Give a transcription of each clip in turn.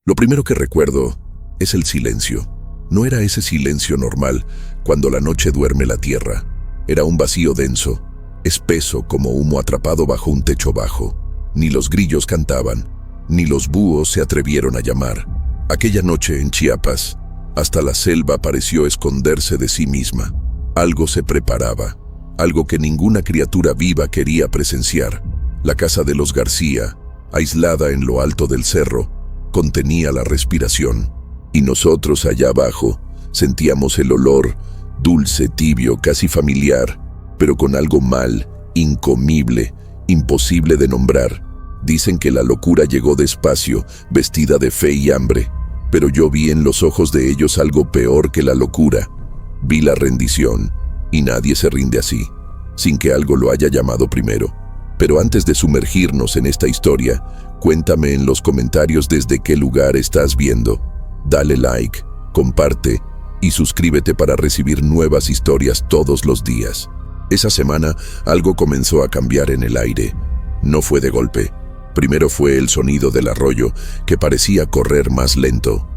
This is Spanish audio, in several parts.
Lo primero que recuerdo es el silencio. No era ese silencio normal cuando la noche duerme la tierra. Era un vacío denso, espeso como humo atrapado bajo un techo bajo. Ni los grillos cantaban, ni los búhos se atrevieron a llamar. Aquella noche en Chiapas, hasta la selva pareció esconderse de sí misma. Algo se preparaba, algo que ninguna criatura viva quería presenciar. La casa de los García, aislada en lo alto del cerro, contenía la respiración. Y nosotros allá abajo sentíamos el olor, dulce, tibio, casi familiar, pero con algo mal, incomible, imposible de nombrar. Dicen que la locura llegó despacio, vestida de fe y hambre, pero yo vi en los ojos de ellos algo peor que la locura. Vi la rendición, y nadie se rinde así, sin que algo lo haya llamado primero. Pero antes de sumergirnos en esta historia, cuéntame en los comentarios desde qué lugar estás viendo. Dale like, comparte y suscríbete para recibir nuevas historias todos los días. Esa semana algo comenzó a cambiar en el aire. No fue de golpe. Primero fue el sonido del arroyo, que parecía correr más lento.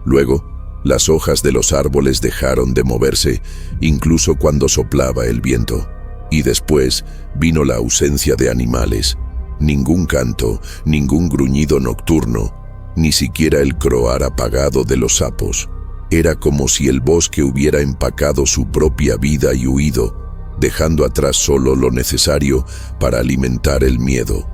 Luego, las hojas de los árboles dejaron de moverse, incluso cuando soplaba el viento. Y después vino la ausencia de animales. Ningún canto, ningún gruñido nocturno, ni siquiera el croar apagado de los sapos. Era como si el bosque hubiera empacado su propia vida y huido, dejando atrás solo lo necesario para alimentar el miedo.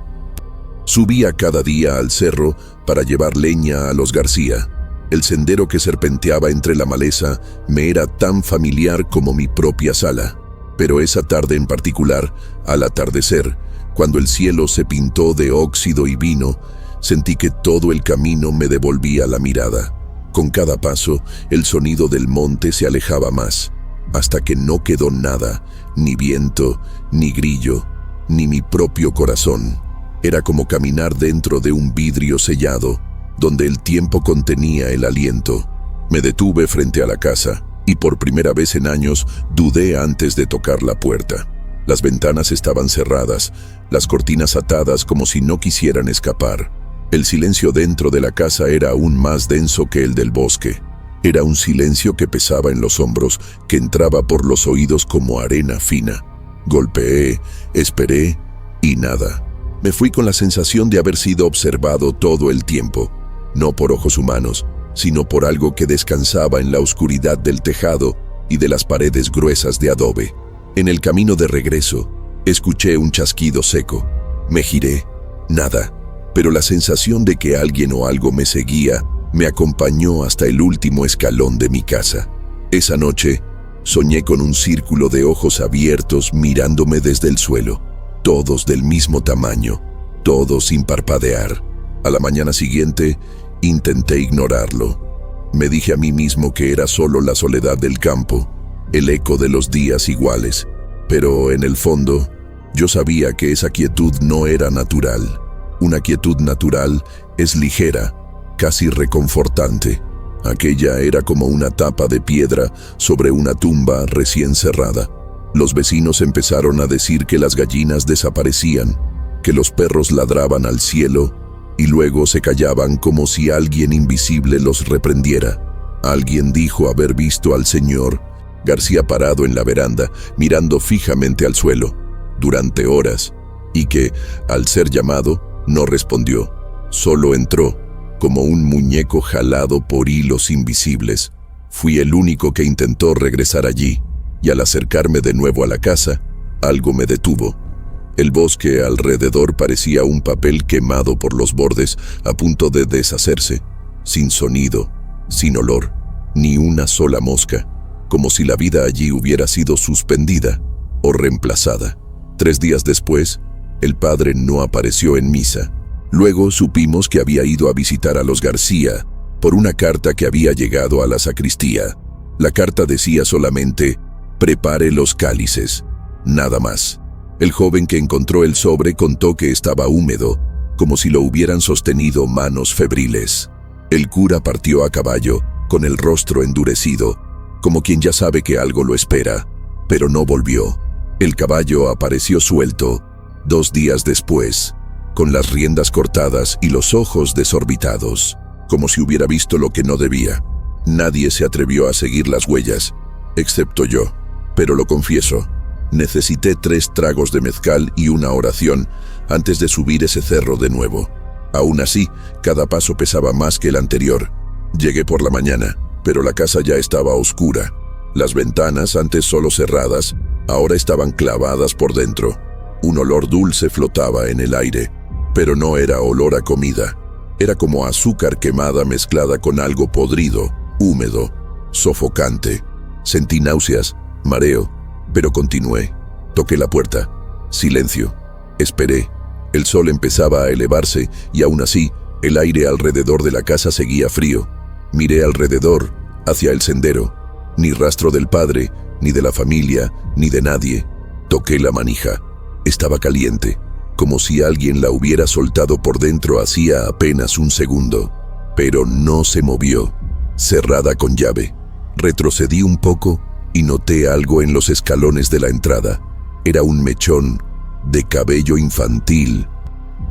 Subía cada día al cerro para llevar leña a los García. El sendero que serpenteaba entre la maleza me era tan familiar como mi propia sala. Pero esa tarde en particular, al atardecer, cuando el cielo se pintó de óxido y vino, sentí que todo el camino me devolvía la mirada. Con cada paso, el sonido del monte se alejaba más, hasta que no quedó nada, ni viento, ni grillo, ni mi propio corazón. Era como caminar dentro de un vidrio sellado, donde el tiempo contenía el aliento. Me detuve frente a la casa, y por primera vez en años dudé antes de tocar la puerta. Las ventanas estaban cerradas, las cortinas atadas como si no quisieran escapar. El silencio dentro de la casa era aún más denso que el del bosque. Era un silencio que pesaba en los hombros, que entraba por los oídos como arena fina. Golpeé, esperé, y nada. Me fui con la sensación de haber sido observado todo el tiempo, no por ojos humanos, sino por algo que descansaba en la oscuridad del tejado y de las paredes gruesas de adobe. En el camino de regreso, escuché un chasquido seco. Me giré, nada, pero la sensación de que alguien o algo me seguía me acompañó hasta el último escalón de mi casa. Esa noche, soñé con un círculo de ojos abiertos mirándome desde el suelo, todos del mismo tamaño, todos sin parpadear. A la mañana siguiente, intenté ignorarlo. Me dije a mí mismo que era solo la soledad del campo, el eco de los días iguales, pero en el fondo, yo sabía que esa quietud no era natural. Una quietud natural es ligera, casi reconfortante. Aquella era como una tapa de piedra sobre una tumba recién cerrada. Los vecinos empezaron a decir que las gallinas desaparecían, que los perros ladraban al cielo, y luego se callaban como si alguien invisible los reprendiera. Alguien dijo haber visto al señor García parado en la veranda, mirando fijamente al suelo, durante horas, y que, al ser llamado, no respondió. Solo entró, como un muñeco jalado por hilos invisibles. Fui el único que intentó regresar allí, y al acercarme de nuevo a la casa, algo me detuvo. El bosque alrededor parecía un papel quemado por los bordes, a punto de deshacerse, sin sonido, sin olor, ni una sola mosca, como si la vida allí hubiera sido suspendida o reemplazada. 3 días después, el padre no apareció en misa. Luego supimos que había ido a visitar a los García por una carta que había llegado a la sacristía. La carta decía solamente: prepare los cálices, nada más. El joven que encontró el sobre contó que estaba húmedo, como si lo hubieran sostenido manos febriles. El cura partió a caballo, con el rostro endurecido, como quien ya sabe que algo lo espera, pero no volvió. El caballo apareció suelto 2 días después, con las riendas cortadas y los ojos desorbitados, como si hubiera visto lo que no debía. Nadie se atrevió a seguir las huellas, excepto yo. Pero lo confieso, necesité 3 tragos de mezcal y una oración antes de subir ese cerro de nuevo. Aún así, cada paso pesaba más que el anterior. Llegué por la mañana, pero la casa ya estaba oscura. Las ventanas, antes solo cerradas, ahora estaban clavadas por dentro. Un olor dulce flotaba en el aire, pero no era olor a comida. Era como azúcar quemada mezclada con algo podrido, húmedo, sofocante. Sentí náuseas, mareo, pero continué. Toqué la puerta. Silencio. Esperé. El sol empezaba a elevarse y aún así, el aire alrededor de la casa seguía frío. Miré alrededor, hacia el sendero. Ni rastro del padre, ni de la familia, ni de nadie. Toqué la manija. Estaba caliente, como si alguien la hubiera soltado por dentro hacía apenas un segundo. Pero no se movió, cerrada con llave. Retrocedí un poco y noté algo en los escalones de la entrada. Era un mechón de cabello infantil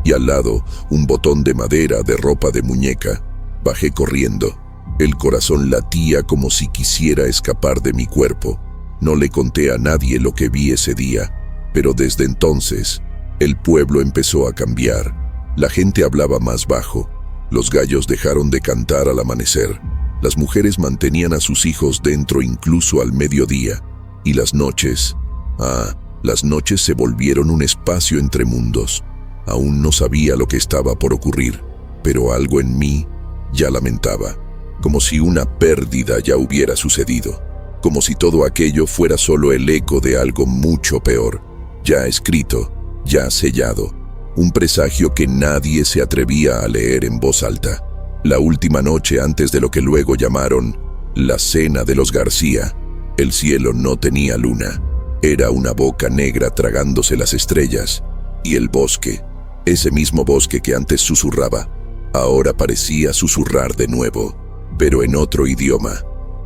y al lado un botón de madera de ropa de muñeca. Bajé corriendo. El corazón latía como si quisiera escapar de mi cuerpo. No le conté a nadie lo que vi ese día, pero desde entonces el pueblo empezó a cambiar. La gente hablaba más bajo. Los gallos dejaron de cantar al amanecer. Las mujeres mantenían a sus hijos dentro incluso al mediodía. Y las noches se volvieron un espacio entre mundos. Aún no sabía lo que estaba por ocurrir, pero algo en mí ya lamentaba, como si una pérdida ya hubiera sucedido, como si todo aquello fuera solo el eco de algo mucho peor, ya escrito, ya sellado, un presagio que nadie se atrevía a leer en voz alta. La última noche antes de lo que luego llamaron la cena de los García, el cielo no tenía luna. Era una boca negra tragándose las estrellas, y el bosque, ese mismo bosque que antes susurraba, ahora parecía susurrar de nuevo, pero en otro idioma,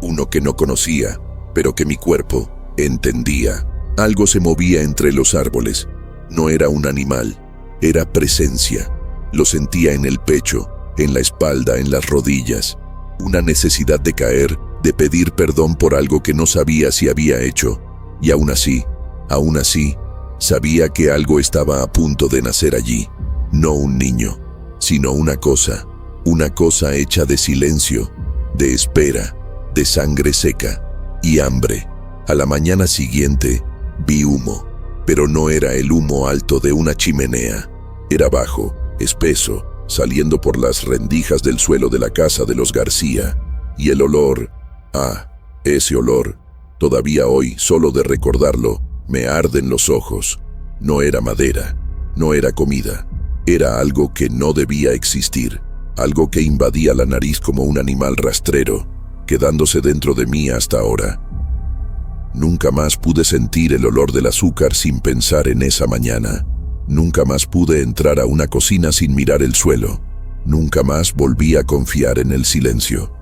uno que no conocía, pero que mi cuerpo entendía. Algo se movía entre los árboles. No era un animal, era presencia. Lo sentía en el pecho, en la espalda, en las rodillas. Una necesidad de caer, de pedir perdón por algo que no sabía si había hecho. Y aún así, sabía que algo estaba a punto de nacer allí. No un niño, sino una cosa hecha de silencio, de espera, de sangre seca y hambre. A la mañana siguiente vi humo, pero no era el humo alto de una chimenea. Era bajo, espeso, saliendo por las rendijas del suelo de la casa de los García. Y el olor, ese olor, todavía hoy, solo de recordarlo, me arden los ojos. No era madera, no era comida, era algo que no debía existir, algo que invadía la nariz como un animal rastrero, quedándose dentro de mí hasta ahora. Nunca más pude sentir el olor del azúcar sin pensar en esa mañana. Nunca más pude entrar a una cocina sin mirar el suelo. Nunca más volví a confiar en el silencio.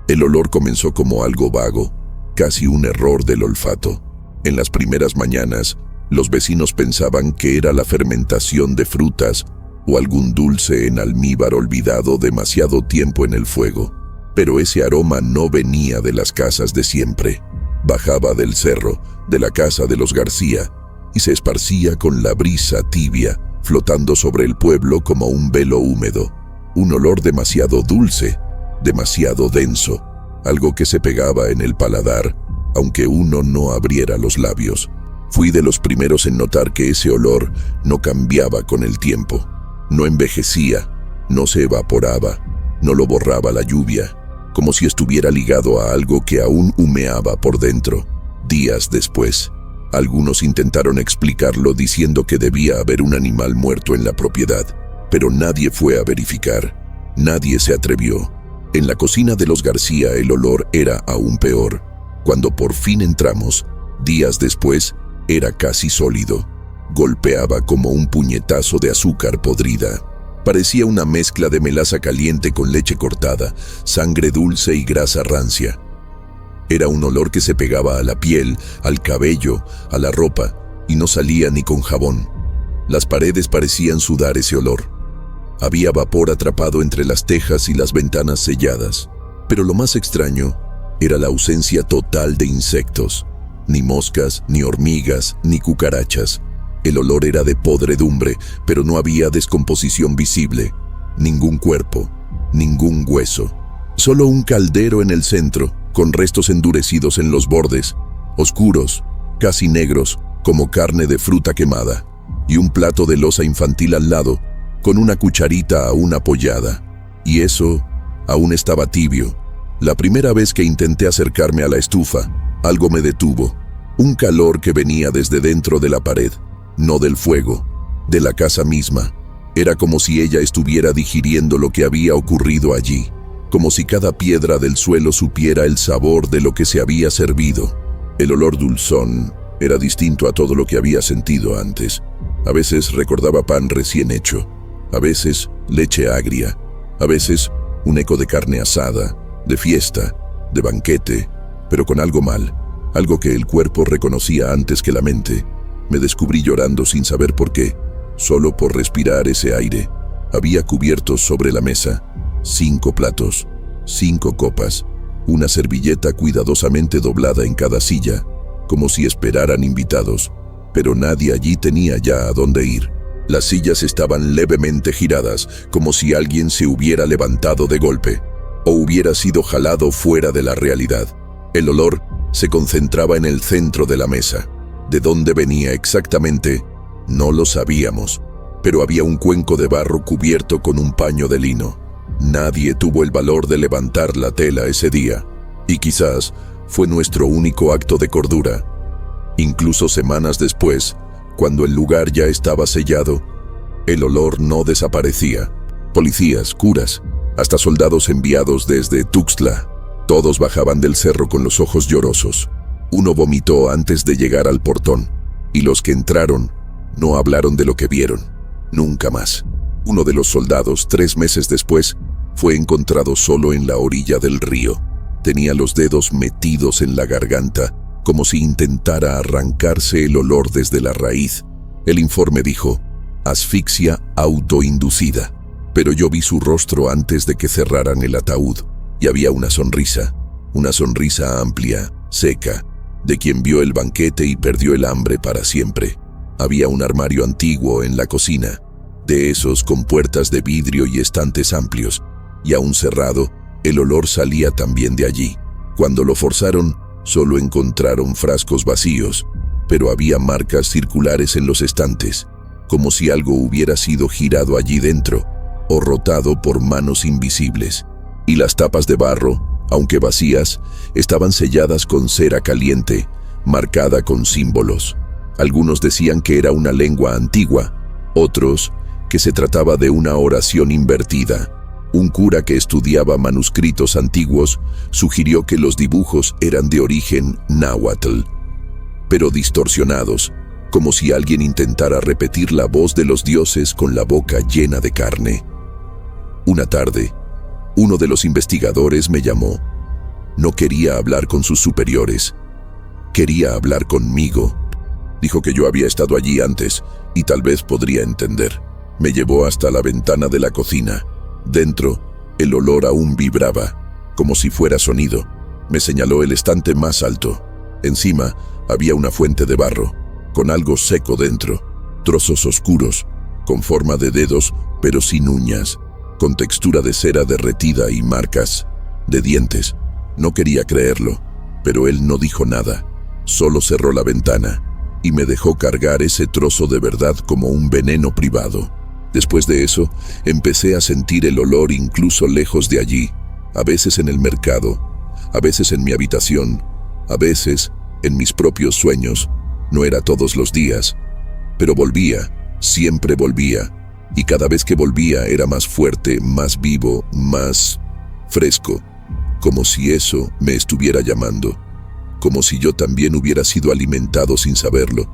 El olor comenzó como algo vago, casi un error del olfato. En las primeras mañanas, los vecinos pensaban que era la fermentación de frutas o algún dulce en almíbar olvidado demasiado tiempo en el fuego. Pero ese aroma no venía de las casas de siempre. Bajaba del cerro, de la casa de los García, y se esparcía con la brisa tibia, flotando sobre el pueblo como un velo húmedo. Un olor demasiado dulce, demasiado denso, algo que se pegaba en el paladar, aunque uno no abriera los labios. Fui de los primeros en notar que ese olor no cambiaba con el tiempo. No envejecía, no se evaporaba, no lo borraba la lluvia, como si estuviera ligado a algo que aún humeaba por dentro. Días después, algunos intentaron explicarlo diciendo que debía haber un animal muerto en la propiedad, pero nadie fue a verificar, nadie se atrevió. En la cocina de los García el olor era aún peor. Cuando por fin entramos, días después, era casi sólido. Golpeaba como un puñetazo de azúcar podrida. Parecía una mezcla de melaza caliente con leche cortada, sangre dulce y grasa rancia. Era un olor que se pegaba a la piel, al cabello, a la ropa, y no salía ni con jabón. Las paredes parecían sudar ese olor. Había vapor atrapado entre las tejas y las ventanas selladas. Pero lo más extraño era la ausencia total de insectos. Ni moscas, ni hormigas, ni cucarachas. El olor era de podredumbre, pero no había descomposición visible. Ningún cuerpo, ningún hueso. Solo un caldero en el centro, con restos endurecidos en los bordes, oscuros, casi negros, como carne de fruta quemada, y un plato de loza infantil al lado, con una cucharita aún apoyada. Y eso aún estaba tibio. La primera vez que intenté acercarme a la estufa, algo me detuvo. Un calor que venía desde dentro de la pared, no del fuego, de la casa misma. Era como si ella estuviera digiriendo lo que había ocurrido allí, como si cada piedra del suelo supiera el sabor de lo que se había servido. El olor dulzón era distinto a todo lo que había sentido antes. A veces recordaba pan recién hecho, a veces leche agria, a veces un eco de carne asada, de fiesta, de banquete, pero con algo mal, algo que el cuerpo reconocía antes que la mente. Me descubrí llorando sin saber por qué, solo por respirar ese aire. Había cubiertos sobre la mesa, 5 platos, 5 copas, una servilleta cuidadosamente doblada en cada silla, como si esperaran invitados, pero nadie allí tenía ya a dónde ir. Las sillas estaban levemente giradas, como si alguien se hubiera levantado de golpe, o hubiera sido jalado fuera de la realidad. El olor se concentraba en el centro de la mesa. ¿De dónde venía exactamente? No lo sabíamos, pero había un cuenco de barro cubierto con un paño de lino. Nadie tuvo el valor de levantar la tela ese día, y quizás fue nuestro único acto de cordura. Incluso semanas después, cuando el lugar ya estaba sellado, el olor no desaparecía. Policías, curas, hasta soldados enviados desde Tuxtla, todos bajaban del cerro con los ojos llorosos. Uno vomitó antes de llegar al portón, y los que entraron no hablaron de lo que vieron, nunca más. Uno de los soldados, 3 meses después, fue encontrado solo en la orilla del río. Tenía los dedos metidos en la garganta, como si intentara arrancarse el olor desde la raíz. El informe dijo, asfixia autoinducida, pero yo vi su rostro antes de que cerraran el ataúd, y había una sonrisa amplia, seca, de quien vio el banquete y perdió el hambre para siempre. Había un armario antiguo en la cocina, de esos con puertas de vidrio y estantes amplios, y aún cerrado, el olor salía también de allí. Cuando lo forzaron, solo encontraron frascos vacíos, pero había marcas circulares en los estantes, como si algo hubiera sido girado allí dentro, o rotado por manos invisibles. Y las tapas de barro, aunque vacías, estaban selladas con cera caliente, marcada con símbolos. Algunos decían que era una lengua antigua, otros que se trataba de una oración invertida. Un cura que estudiaba manuscritos antiguos sugirió que los dibujos eran de origen náhuatl, pero distorsionados, como si alguien intentara repetir la voz de los dioses con la boca llena de carne. Una tarde, uno de los investigadores me llamó. No quería hablar con sus superiores, quería hablar conmigo. Dijo que yo había estado allí antes y tal vez podría entender. Me llevó hasta la ventana de la cocina. Dentro, el olor aún vibraba, como si fuera sonido. Me señaló el estante más alto. Encima había una fuente de barro, con algo seco dentro, trozos oscuros, con forma de dedos, pero sin uñas, con textura de cera derretida y marcas de dientes. No quería creerlo, pero él no dijo nada, solo cerró la ventana y me dejó cargar ese trozo de verdad como un veneno privado. Después de eso, empecé a sentir el olor incluso lejos de allí, a veces en el mercado, a veces en mi habitación, a veces en mis propios sueños. No era todos los días, pero volvía, siempre volvía, y cada vez que volvía era más fuerte, más vivo, más fresco, como si eso me estuviera llamando, como si yo también hubiera sido alimentado sin saberlo,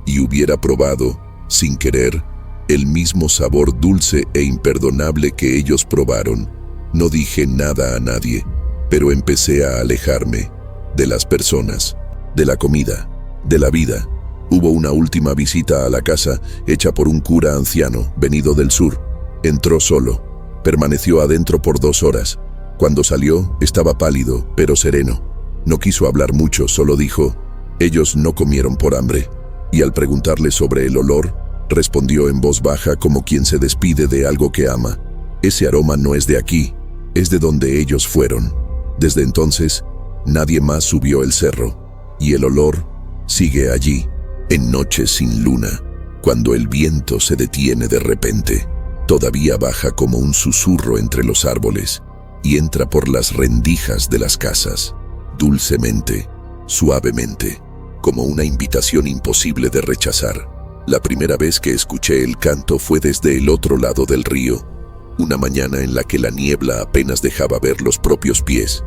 y hubiera probado, sin querer, el mismo sabor dulce e imperdonable que ellos probaron. No dije nada a nadie, pero empecé a alejarme de las personas, de la comida, de la vida. Hubo una última visita a la casa hecha por un cura anciano, venido del sur. Entró solo. Permaneció adentro por 2 horas. Cuando salió, estaba pálido, pero sereno. No quiso hablar mucho, solo dijo: «Ellos no comieron por hambre». Y al preguntarle sobre el olor, respondió en voz baja como quien se despide de algo que ama: «Ese aroma no es de aquí, es de donde ellos fueron». Desde entonces, nadie más subió el cerro, y el olor sigue allí, en noches sin luna, cuando el viento se detiene de repente. Todavía baja como un susurro entre los árboles y entra por las rendijas de las casas, dulcemente, suavemente, como una invitación imposible de rechazar. La primera vez que escuché el canto fue desde el otro lado del río, una mañana en la que la niebla apenas dejaba ver los propios pies.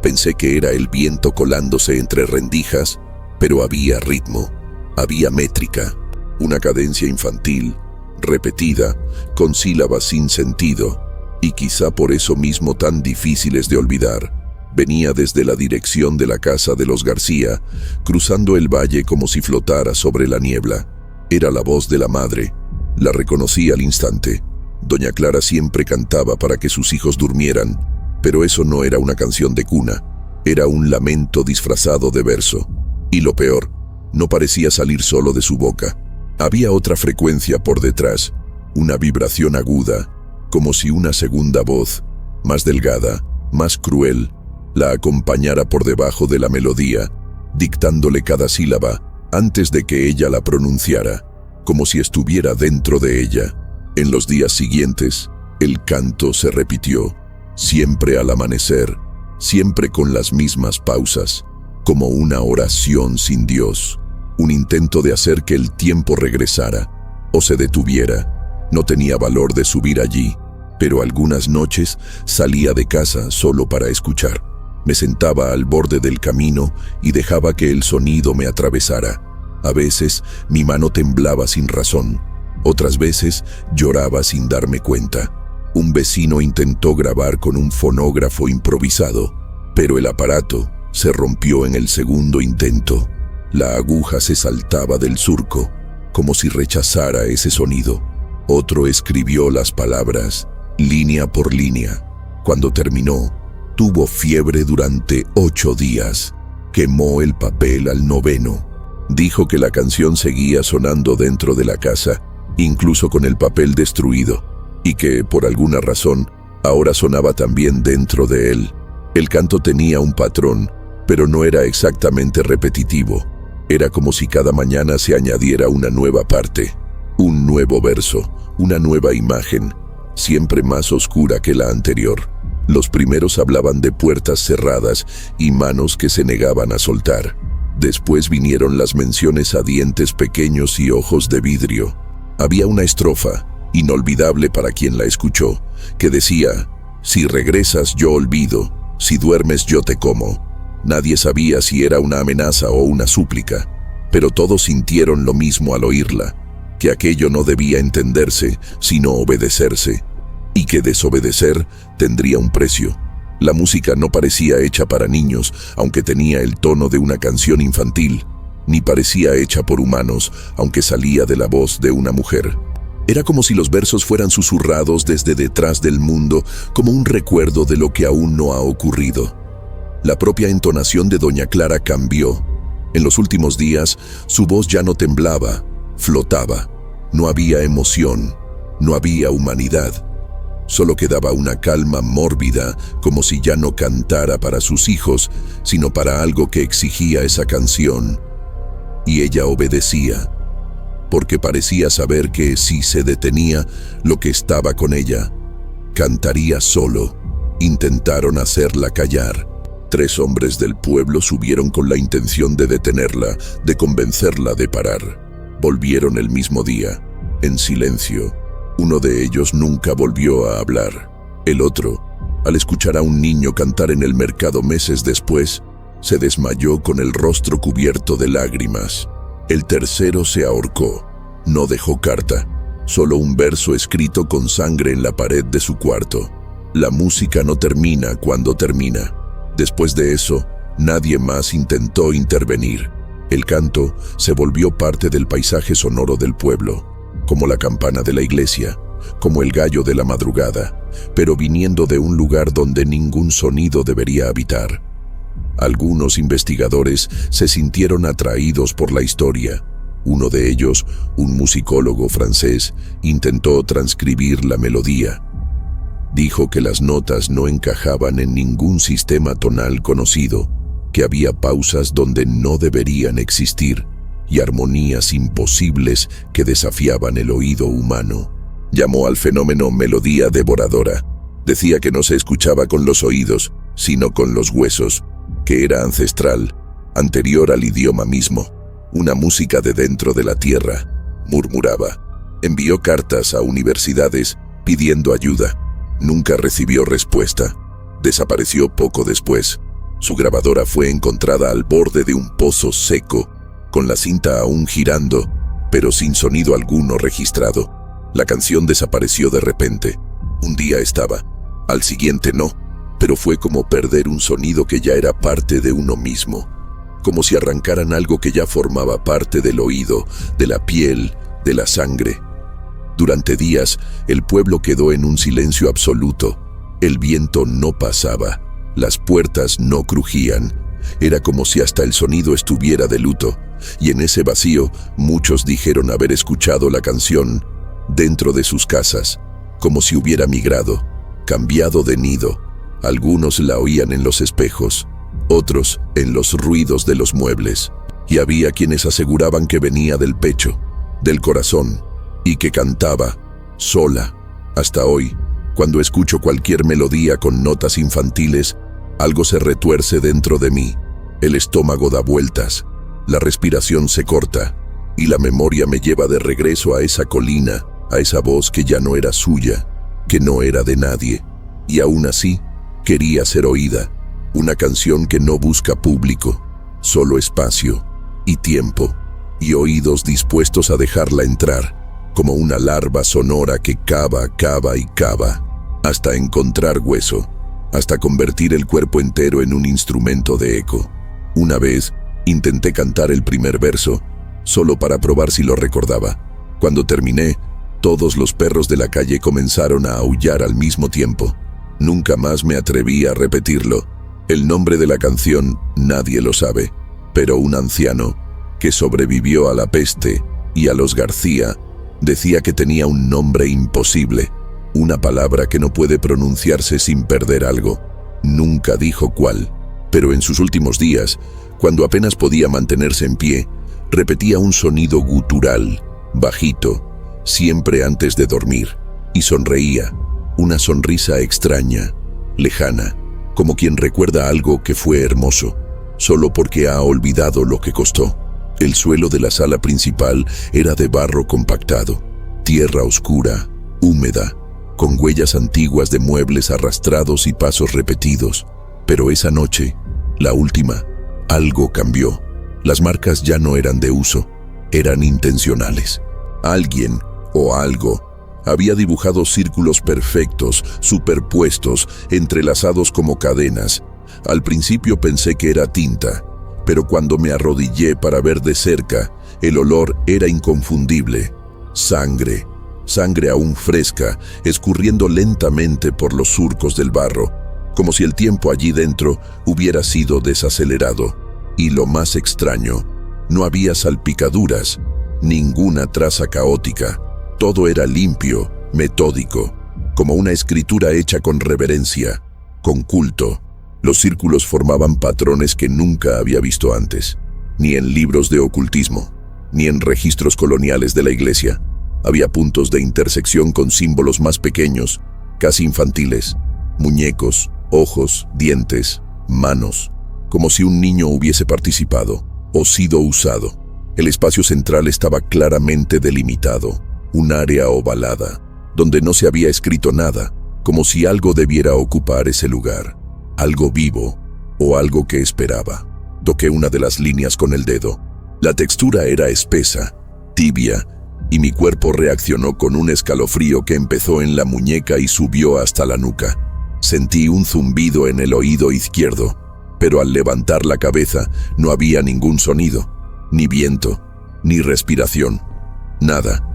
Pensé que era el viento colándose entre rendijas, pero había ritmo, había métrica, una cadencia infantil, repetida, con sílabas sin sentido, y quizá por eso mismo tan difíciles de olvidar. Venía desde la dirección de la casa de los García, cruzando el valle como si flotara sobre la niebla. Era la voz de la madre. La reconocí al instante. Doña Clara siempre cantaba para que sus hijos durmieran, pero eso no era una canción de cuna, era un lamento disfrazado de verso. Y lo peor, no parecía salir solo de su boca. Había otra frecuencia por detrás, una vibración aguda, como si una segunda voz, más delgada, más cruel, la acompañara por debajo de la melodía, dictándole cada sílaba antes de que ella la pronunciara, como si estuviera dentro de ella. En los días siguientes, el canto se repitió, siempre al amanecer, siempre con las mismas pausas, como una oración sin Dios, un intento de hacer que el tiempo regresara o se detuviera. No tenía valor de subir allí, pero algunas noches salía de casa solo para escuchar. Me sentaba al borde del camino y dejaba que el sonido me atravesara. A veces mi mano temblaba sin razón, otras veces lloraba sin darme cuenta. Un vecino intentó grabar con un fonógrafo improvisado, pero el aparato se rompió en el segundo intento. La aguja se saltaba del surco, como si rechazara ese sonido. Otro escribió las palabras, línea por línea. Cuando terminó, tuvo fiebre durante 8 días. Quemó el papel al 9º. Dijo que la canción seguía sonando dentro de la casa, incluso con el papel destruido, y que, por alguna razón, ahora sonaba también dentro de él. El canto tenía un patrón, pero no era exactamente repetitivo. Era como si cada mañana se añadiera una nueva parte, un nuevo verso, una nueva imagen, siempre más oscura que la anterior. Los primeros hablaban de puertas cerradas y manos que se negaban a soltar. Después vinieron las menciones a dientes pequeños y ojos de vidrio. Había una estrofa, inolvidable para quien la escuchó, que decía: «Si regresas yo olvido, si duermes yo te como». Nadie sabía si era una amenaza o una súplica, pero todos sintieron lo mismo al oírla, que aquello no debía entenderse, sino obedecerse, y que desobedecer tendría un precio. La música no parecía hecha para niños, aunque tenía el tono de una canción infantil, ni parecía hecha por humanos, aunque salía de la voz de una mujer. Era como si los versos fueran susurrados desde detrás del mundo, como un recuerdo de lo que aún no ha ocurrido. La propia entonación de Doña Clara cambió. En los últimos días, su voz ya no temblaba, flotaba. No había emoción, no había humanidad. Solo quedaba una calma mórbida, como si ya no cantara para sus hijos, sino para algo que exigía esa canción. Y ella obedecía, porque parecía saber que si se detenía, lo que estaba con ella, cantaría solo. Intentaron hacerla callar. 3 hombres del pueblo subieron con la intención de detenerla, de convencerla de parar. Volvieron el mismo día, en silencio. Uno de ellos nunca volvió a hablar. El otro, al escuchar a un niño cantar en el mercado meses después, se desmayó con el rostro cubierto de lágrimas. El tercero se ahorcó. No dejó carta, solo un verso escrito con sangre en la pared de su cuarto. La música no termina cuando termina. Después de eso, nadie más intentó intervenir. El canto se volvió parte del paisaje sonoro del pueblo, como la campana de la iglesia, como el gallo de la madrugada, pero viniendo de un lugar donde ningún sonido debería habitar. Algunos investigadores se sintieron atraídos por la historia. Uno de ellos, un musicólogo francés, intentó transcribir la melodía. Dijo que las notas no encajaban en ningún sistema tonal conocido, que había pausas donde no deberían existir y armonías imposibles que desafiaban el oído humano. Llamó al fenómeno melodía devoradora. Decía que no se escuchaba con los oídos, sino con los huesos, que era ancestral, anterior al idioma mismo, una música de dentro de la tierra, murmuraba. Envió cartas a universidades pidiendo ayuda. Nunca recibió respuesta. Desapareció poco después. Su grabadora fue encontrada al borde de un pozo seco, con la cinta aún girando, pero sin sonido alguno registrado. La canción desapareció de repente. Un día estaba, al siguiente no, pero fue como perder un sonido que ya era parte de uno mismo, como si arrancaran algo que ya formaba parte del oído, de la piel, de la sangre. Durante días, el pueblo quedó en un silencio absoluto. El viento no pasaba, las puertas no crujían. Era como si hasta el sonido estuviera de luto, y en ese vacío muchos dijeron haber escuchado la canción dentro de sus casas, como si hubiera migrado, cambiado de nido. Algunos la oían en los espejos, otros en los ruidos de los muebles, y había quienes aseguraban que venía del pecho, del corazón, y que cantaba, sola. Hasta hoy, cuando escucho cualquier melodía con notas infantiles, algo se retuerce dentro de mí, el estómago da vueltas, la respiración se corta, y la memoria me lleva de regreso a esa colina, a esa voz que ya no era suya, que no era de nadie, y aún así quería ser oída, una canción que no busca público, solo espacio y tiempo, y oídos dispuestos a dejarla entrar, como una larva sonora que cava y cava, hasta encontrar hueso, hasta convertir el cuerpo entero en un instrumento de eco. Una vez intenté cantar el primer verso, solo para probar si lo recordaba. Cuando terminé, todos los perros de la calle comenzaron a aullar al mismo tiempo. Nunca más me atreví a repetirlo. El nombre de la canción nadie lo sabe, pero un anciano, que sobrevivió a la peste y a los García, decía que tenía un nombre imposible, una palabra que no puede pronunciarse sin perder algo. Nunca dijo cuál, pero en sus últimos días, cuando apenas podía mantenerse en pie, repetía un sonido gutural, bajito, siempre antes de dormir, y sonreía, una sonrisa extraña, lejana, como quien recuerda algo que fue hermoso, solo porque ha olvidado lo que costó. El suelo de la sala principal era de barro compactado, tierra oscura, húmeda, con huellas antiguas de muebles arrastrados y pasos repetidos. Pero esa noche, la última, algo cambió. Las marcas ya no eran de uso, eran intencionales. Alguien o algo había dibujado círculos perfectos, superpuestos, entrelazados como cadenas. Al principio pensé que era tinta, pero cuando me arrodillé para ver de cerca, el olor era inconfundible. Sangre, sangre aún fresca, escurriendo lentamente por los surcos del barro, como si el tiempo allí dentro hubiera sido desacelerado. Y lo más extraño, no había salpicaduras, ninguna traza caótica. Todo era limpio, metódico, como una escritura hecha con reverencia, con culto. Los círculos formaban patrones que nunca había visto antes, ni en libros de ocultismo, ni en registros coloniales de la iglesia. Había puntos de intersección con símbolos más pequeños, casi infantiles, muñecos, ojos, dientes, manos, como si un niño hubiese participado o sido usado. El espacio central estaba claramente delimitado, un área ovalada, donde no se había escrito nada, como si algo debiera ocupar ese lugar. Algo vivo, o algo que esperaba. Toqué una de las líneas con el dedo. La textura era espesa, tibia, y mi cuerpo reaccionó con un escalofrío que empezó en la muñeca y subió hasta la nuca. Sentí un zumbido en el oído izquierdo, pero al levantar la cabeza no había ningún sonido, ni viento, ni respiración, nada.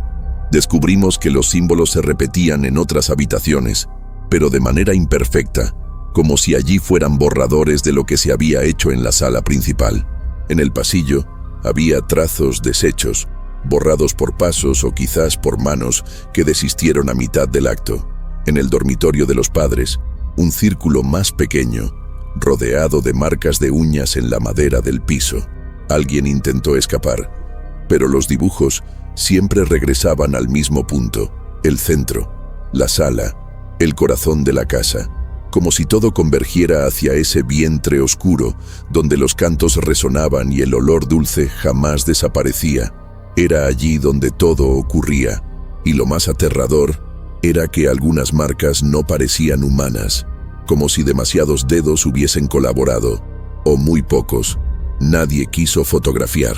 Descubrimos que los símbolos se repetían en otras habitaciones, pero de manera imperfecta, como si allí fueran borradores de lo que se había hecho en la sala principal. En el pasillo había trazos deshechos, borrados por pasos o quizás por manos que desistieron a mitad del acto. En el dormitorio de los padres, un círculo más pequeño, rodeado de marcas de uñas en la madera del piso. Alguien intentó escapar, pero los dibujos siempre regresaban al mismo punto, el centro, la sala, el corazón de la casa, como si todo convergiera hacia ese vientre oscuro donde los cantos resonaban y el olor dulce jamás desaparecía. Era allí donde todo ocurría, y lo más aterrador era que algunas marcas no parecían humanas, como si demasiados dedos hubiesen colaborado, o muy pocos. Nadie quiso fotografiar.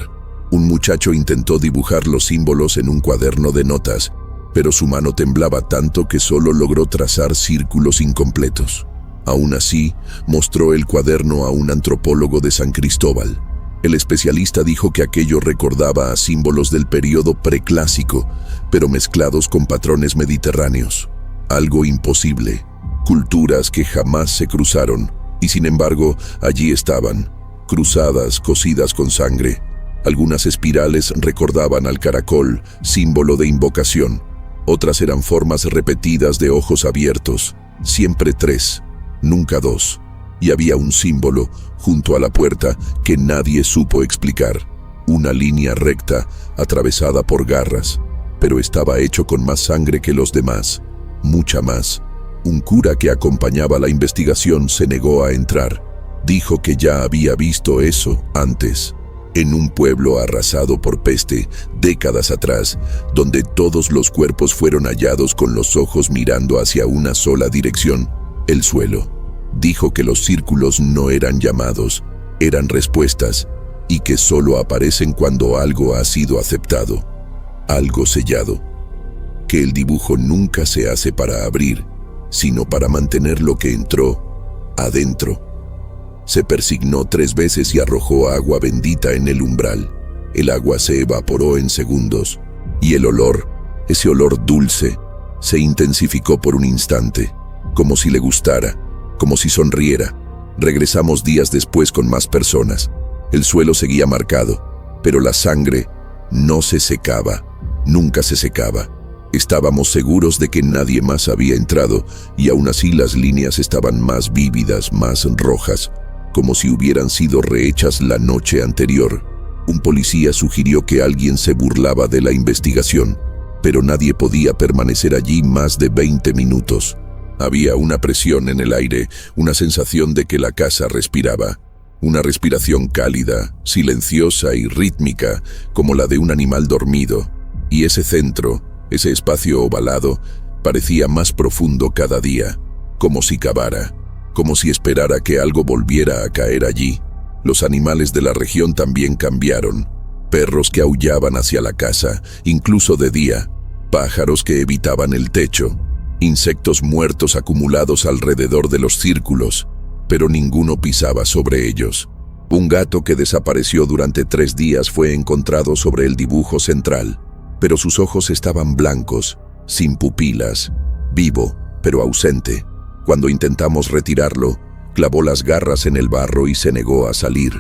Un muchacho intentó dibujar los símbolos en un cuaderno de notas, pero su mano temblaba tanto que solo logró trazar círculos incompletos. Aún así, mostró el cuaderno a un antropólogo de San Cristóbal. El especialista dijo que aquello recordaba a símbolos del período preclásico, pero mezclados con patrones mediterráneos. Algo imposible. Culturas que jamás se cruzaron, y sin embargo, allí estaban, cruzadas, cosidas con sangre. Algunas espirales recordaban al caracol, símbolo de invocación. Otras eran formas repetidas de ojos abiertos, siempre 3, nunca 2. Y había un símbolo junto a la puerta que nadie supo explicar. Una línea recta, atravesada por garras, pero estaba hecho con más sangre que los demás, mucha más. Un cura que acompañaba la investigación se negó a entrar. Dijo que ya había visto eso antes, en un pueblo arrasado por peste, décadas atrás, donde todos los cuerpos fueron hallados con los ojos mirando hacia una sola dirección, el suelo. Dijo que los círculos no eran llamados, eran respuestas, y que solo aparecen cuando algo ha sido aceptado, algo sellado. Que el dibujo nunca se hace para abrir, sino para mantener lo que entró adentro. Se persignó 3 veces y arrojó agua bendita en el umbral. El agua se evaporó en segundos, y el olor, ese olor dulce, se intensificó por un instante, como si le gustara, como si sonriera. Regresamos días después con más personas. El suelo seguía marcado, pero la sangre no se secaba, nunca se secaba. Estábamos seguros de que nadie más había entrado, y aún así las líneas estaban más vívidas, más rojas, como si hubieran sido rehechas la noche anterior. Un policía sugirió que alguien se burlaba de la investigación, pero nadie podía permanecer allí más de 20 minutos. Había una presión en el aire, una sensación de que la casa respiraba. Una respiración cálida, silenciosa y rítmica, como la de un animal dormido. Y ese centro, ese espacio ovalado, parecía más profundo cada día, como si cavara, como si esperara que algo volviera a caer allí. Los animales de la región también cambiaron. Perros que aullaban hacia la casa, incluso de día. Pájaros que evitaban el techo. Insectos muertos acumulados alrededor de los círculos, pero ninguno pisaba sobre ellos. Un gato que desapareció durante 3 días fue encontrado sobre el dibujo central, pero sus ojos estaban blancos, sin pupilas, vivo, pero ausente. Cuando intentamos retirarlo, clavó las garras en el barro y se negó a salir.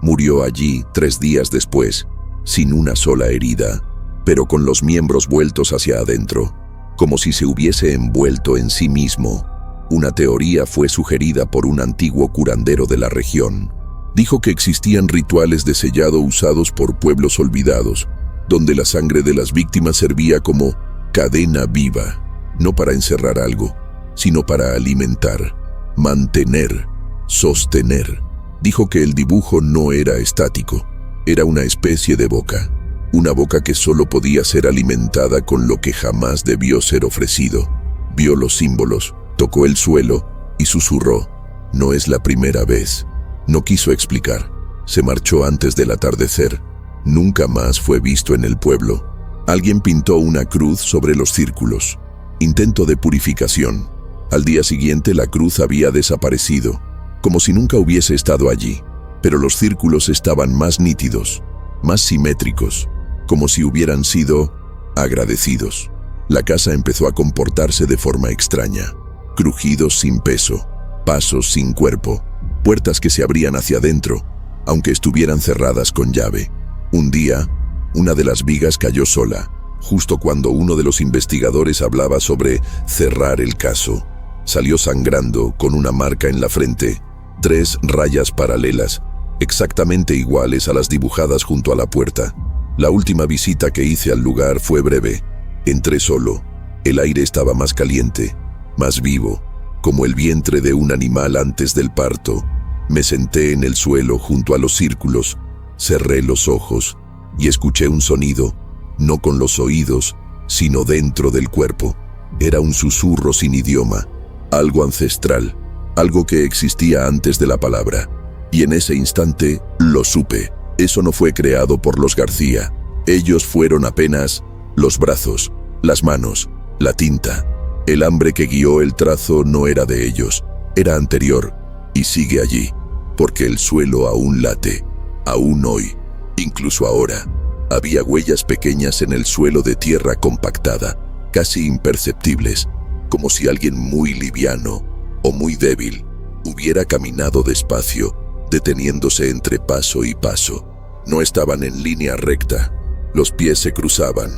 Murió allí 3 días después, sin una sola herida, pero con los miembros vueltos hacia adentro, como si se hubiese envuelto en sí mismo. Una teoría fue sugerida por un antiguo curandero de la región. Dijo que existían rituales de sellado usados por pueblos olvidados, donde la sangre de las víctimas servía como cadena viva, no para encerrar algo, sino para alimentar, mantener, sostener. Dijo que el dibujo no era estático, era una especie de boca, una boca que solo podía ser alimentada con lo que jamás debió ser ofrecido. Vio los símbolos, tocó el suelo y susurró: «No es la primera vez». No quiso explicar. Se marchó antes del atardecer. Nunca más fue visto en el pueblo. Alguien pintó una cruz sobre los círculos. Intento de purificación. Al día siguiente la cruz había desaparecido, como si nunca hubiese estado allí, pero los círculos estaban más nítidos, más simétricos, como si hubieran sido agradecidos. La casa empezó a comportarse de forma extraña. Crujidos sin peso, pasos sin cuerpo, puertas que se abrían hacia adentro, aunque estuvieran cerradas con llave. Un día, una de las vigas cayó sola, justo cuando uno de los investigadores hablaba sobre cerrar el caso. Salió sangrando, con una marca en la frente, 3 rayas paralelas, exactamente iguales a las dibujadas junto a la puerta. La última visita que hice al lugar fue breve. Entré solo. El aire estaba más caliente, más vivo, como el vientre de un animal antes del parto. Me senté en el suelo junto a los círculos, cerré los ojos y escuché un sonido, no con los oídos, sino dentro del cuerpo. Era un susurro sin idioma, algo ancestral, algo que existía antes de la palabra. Y en ese instante lo supe. Eso no fue creado por los García. Ellos fueron apenas los brazos, las manos, la tinta. El hambre que guió el trazo no era de ellos, era anterior y sigue allí, porque el suelo aún late, aún hoy, incluso ahora. Había huellas pequeñas en el suelo de tierra compactada, casi imperceptibles, como si alguien muy liviano o muy débil hubiera caminado despacio, deteniéndose entre paso y paso. No estaban en línea recta, los pies se cruzaban,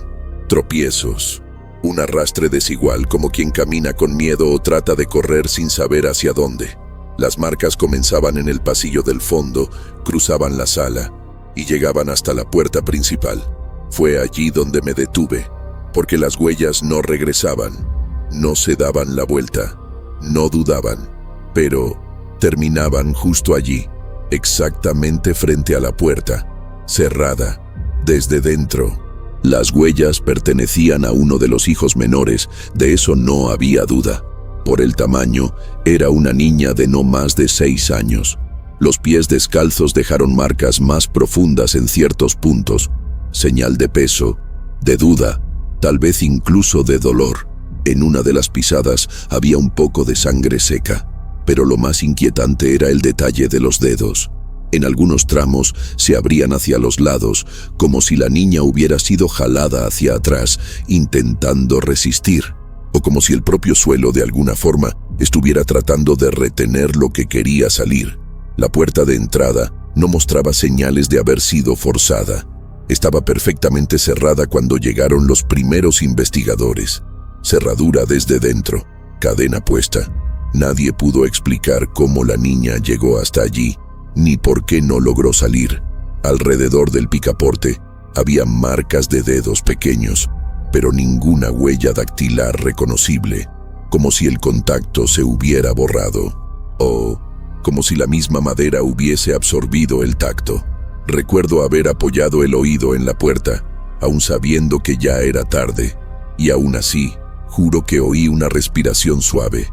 tropiezos, un arrastre desigual como quien camina con miedo o trata de correr sin saber hacia dónde. Las marcas comenzaban en el pasillo del fondo, cruzaban la sala y llegaban hasta la puerta principal. Fue allí donde me detuve, porque las huellas no regresaban, no se daban la vuelta, no dudaban, pero terminaban justo allí, exactamente frente a la puerta, cerrada, desde dentro. Las huellas pertenecían a uno de los hijos menores, de eso no había duda. Por el tamaño, era una niña de no más de 6 años. Los pies descalzos dejaron marcas más profundas en ciertos puntos, señal de peso, de duda, tal vez incluso de dolor. En una de las pisadas había un poco de sangre seca, pero lo más inquietante era el detalle de los dedos. En algunos tramos se abrían hacia los lados, como si la niña hubiera sido jalada hacia atrás, intentando resistir, o como si el propio suelo de alguna forma estuviera tratando de retener lo que quería salir. La puerta de entrada no mostraba señales de haber sido forzada. Estaba perfectamente cerrada cuando llegaron los primeros investigadores. Cerradura desde dentro, cadena puesta. Nadie pudo explicar cómo la niña llegó hasta allí, ni por qué no logró salir. Alrededor del picaporte había marcas de dedos pequeños, pero ninguna huella dactilar reconocible, como si el contacto se hubiera borrado, o como si la misma madera hubiese absorbido el tacto. Recuerdo haber apoyado el oído en la puerta, aún sabiendo que ya era tarde, y aún así, juro que oí una respiración suave,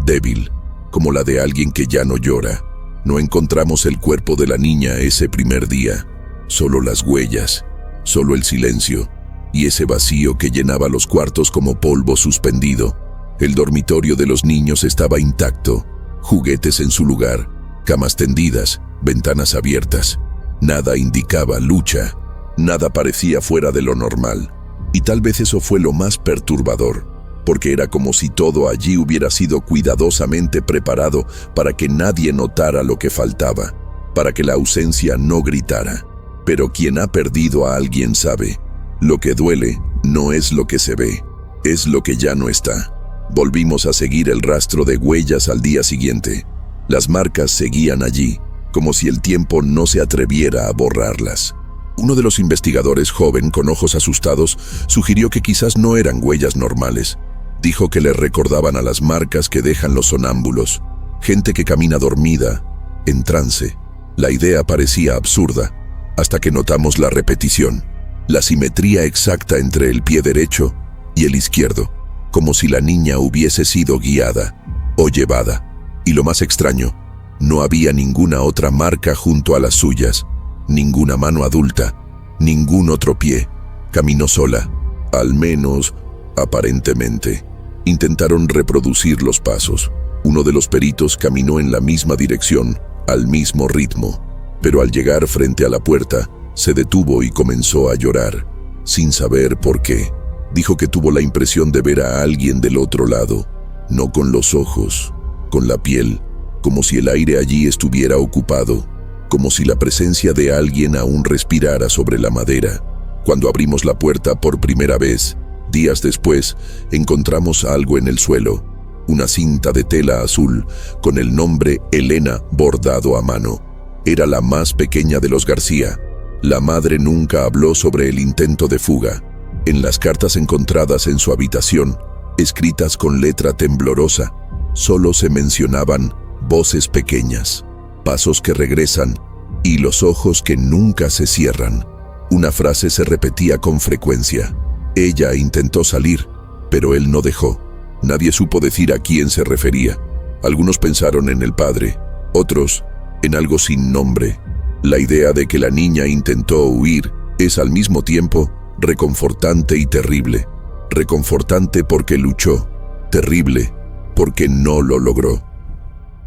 débil, como la de alguien que ya no llora. No encontramos el cuerpo de la niña ese primer día, solo las huellas, solo el silencio y ese vacío que llenaba los cuartos como polvo suspendido. El dormitorio de los niños estaba intacto, juguetes en su lugar, camas tendidas, ventanas abiertas. Nada indicaba lucha, nada parecía fuera de lo normal. Y tal vez eso fue lo más perturbador, porque era como si todo allí hubiera sido cuidadosamente preparado para que nadie notara lo que faltaba, para que la ausencia no gritara. Pero quien ha perdido a alguien sabe, lo que duele no es lo que se ve, es lo que ya no está. Volvimos a seguir el rastro de huellas al día siguiente. Las marcas seguían allí, como si el tiempo no se atreviera a borrarlas. Uno de los investigadores, joven con ojos asustados, sugirió que quizás no eran huellas normales. Dijo que le recordaban a las marcas que dejan los sonámbulos, gente que camina dormida, en trance. La idea parecía absurda, hasta que notamos la repetición, la simetría exacta entre el pie derecho y el izquierdo, como si la niña hubiese sido guiada o llevada. Y lo más extraño, no había ninguna otra marca junto a las suyas, ninguna mano adulta, ningún otro pie. Caminó sola, al menos aparentemente. Intentaron reproducir los pasos. Uno de los peritos caminó en la misma dirección, al mismo ritmo, pero al llegar frente a la puerta, se detuvo y comenzó a llorar, sin saber por qué. Dijo que tuvo la impresión de ver a alguien del otro lado, no con los ojos, con la piel, como si el aire allí estuviera ocupado, como si la presencia de alguien aún respirara sobre la madera. Cuando abrimos la puerta por primera vez, días después, encontramos algo en el suelo, una cinta de tela azul con el nombre Elena bordado a mano. Era la más pequeña de los García. La madre nunca habló sobre el intento de fuga. En las cartas encontradas en su habitación, escritas con letra temblorosa, solo se mencionaban voces pequeñas, pasos que regresan y los ojos que nunca se cierran. Una frase se repetía con frecuencia. Ella intentó salir, pero él no dejó. Nadie supo decir a quién se refería. Algunos pensaron en el padre, otros en algo sin nombre. La idea de que la niña intentó huir es al mismo tiempo reconfortante y terrible. Reconfortante porque luchó, terrible porque no lo logró.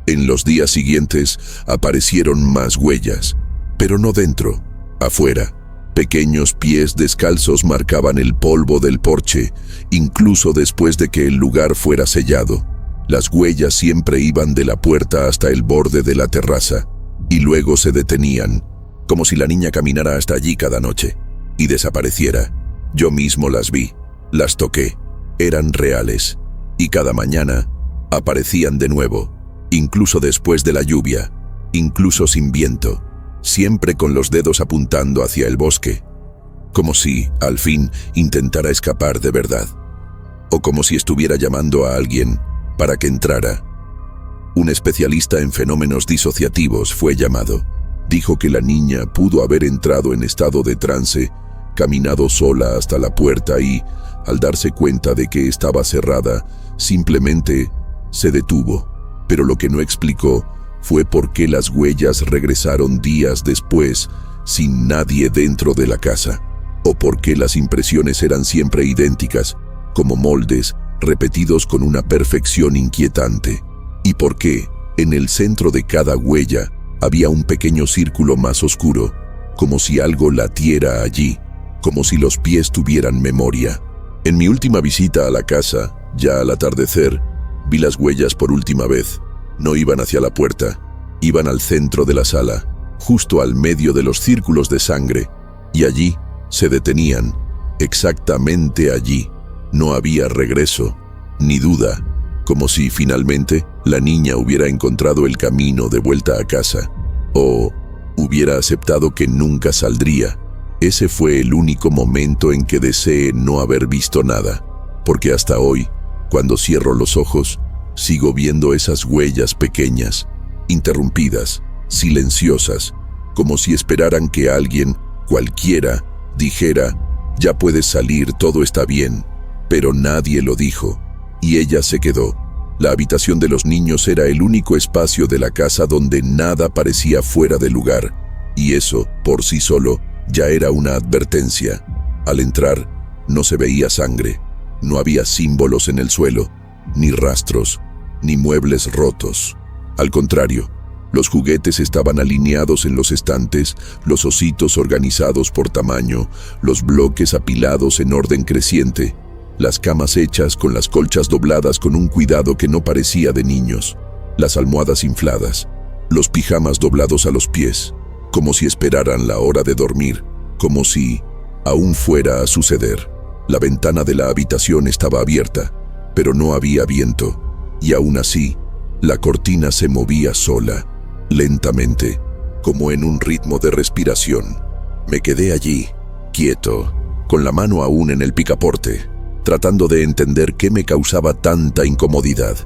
En los días siguientes aparecieron más huellas, pero no dentro, afuera. Pequeños pies descalzos marcaban el polvo del porche, incluso después de que el lugar fuera sellado. Las huellas siempre iban de la puerta hasta el borde de la terraza, y luego se detenían, como si la niña caminara hasta allí cada noche, y desapareciera. Yo mismo las vi, las toqué, eran reales, y cada mañana aparecían de nuevo, incluso después de la lluvia, incluso sin viento, siempre con los dedos apuntando hacia el bosque, como si, al fin, intentara escapar de verdad, o como si estuviera llamando a alguien para que entrara. Un especialista en fenómenos disociativos fue llamado. Dijo que la niña pudo haber entrado en estado de trance, caminado sola hasta la puerta y, al darse cuenta de que estaba cerrada, simplemente se detuvo. Pero lo que no explicó fue por qué las huellas regresaron días después sin nadie dentro de la casa, o por qué las impresiones eran siempre idénticas, como moldes repetidos con una perfección inquietante, y por qué en el centro de cada huella había un pequeño círculo más oscuro, como si algo latiera allí, como si los pies tuvieran memoria. En mi última visita a la casa, ya al atardecer, vi las huellas por última vez. No iban hacia la puerta, iban al centro de la sala, justo al medio de los círculos de sangre, y allí se detenían, exactamente allí. No había regreso, ni duda, como si finalmente la niña hubiera encontrado el camino de vuelta a casa, o hubiera aceptado que nunca saldría. Ese fue el único momento en que deseé no haber visto nada, porque hasta hoy, cuando cierro los ojos, sigo viendo esas huellas pequeñas, interrumpidas, silenciosas, como si esperaran que alguien, cualquiera, dijera: «Ya puedes salir, todo está bien». Pero nadie lo dijo, y ella se quedó. La habitación de los niños era el único espacio de la casa donde nada parecía fuera de lugar, y eso, por sí solo, ya era una advertencia. Al entrar, no se veía sangre, no había símbolos en el suelo, ni rastros, ni muebles rotos. Al contrario, los juguetes estaban alineados en los estantes, los ositos organizados por tamaño, los bloques apilados en orden creciente, las camas hechas con las colchas dobladas con un cuidado que no parecía de niños, las almohadas infladas, los pijamas doblados a los pies, como si esperaran la hora de dormir, como si aún fuera a suceder. La ventana de la habitación estaba abierta, pero no había viento, y aún así, la cortina se movía sola, lentamente, como en un ritmo de respiración. Me quedé allí, quieto, con la mano aún en el picaporte, tratando de entender qué me causaba tanta incomodidad.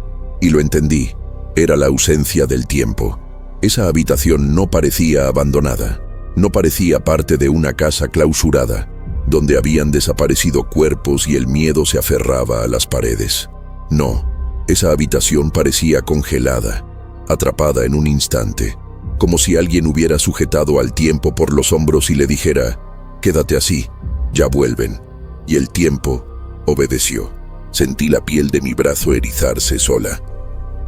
Y lo entendí, era la ausencia del tiempo. Esa habitación no parecía abandonada, no parecía parte de una casa clausurada, donde habían desaparecido cuerpos y el miedo se aferraba a las paredes. No, esa habitación parecía congelada, atrapada en un instante, como si alguien hubiera sujetado al tiempo por los hombros y le dijera: «Quédate así, ya vuelven». Y el tiempo obedeció. Sentí la piel de mi brazo erizarse sola.